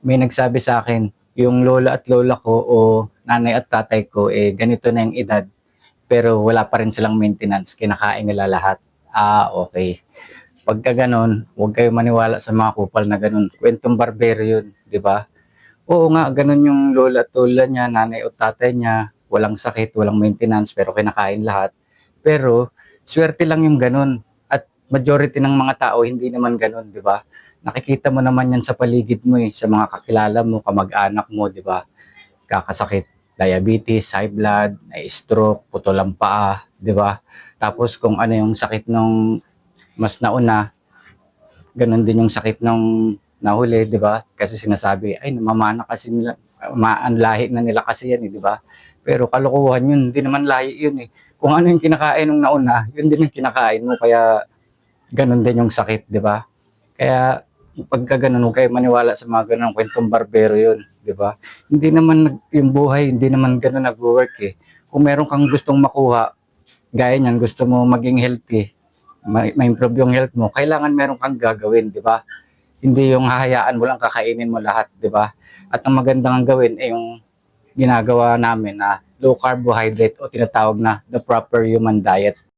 may nagsabi sa akin, yung lola at lola ko o nanay at tatay ko, ganito na yung edad, pero wala pa rin silang maintenance, kinakain nila lahat. Okay. Pagka gano'n, huwag kayong maniwala sa mga kupal na gano'n. Kwentong barbero yun, di ba? Oo nga, gano'n yung lola at lola niya, nanay o tatay niya, walang sakit, walang maintenance, pero kinakain lahat. Pero, swerte lang yung gano'n. At majority ng mga tao, hindi naman gano'n, di ba? Nakikita mo naman yan sa paligid mo sa mga kakilala mo, kamag-anak mo, di ba? Kakasakit, diabetes, high blood, stroke, putol ang paa, di ba? Tapos kung ano yung sakit nung mas nauna, ganun din yung sakit nung nahuli, di ba? Kasi sinasabi, ay, namamana kasi nila, ang lahi na nila kasi yan, di ba? Pero kalokohan yun, hindi naman lahi yun Kung ano yung kinakain nung nauna, yun din yung kinakain mo, kaya ganun din yung sakit, di ba? Kaya pagka ganun, huwag kayo maniwala sa mga ganun kwentong barbero yun, di ba? Hindi naman yung buhay, hindi naman ganun nag-work Kung meron kang gustong makuha, gaya niyan, gusto mo maging healthy, ma-improve yung health mo, kailangan meron kang gagawin, di ba? Hindi yung hahayaan mo lang kakainin mo lahat, di ba? At ang magandang gawin yung ginagawa namin na low carbohydrate o tinatawag na the proper human diet.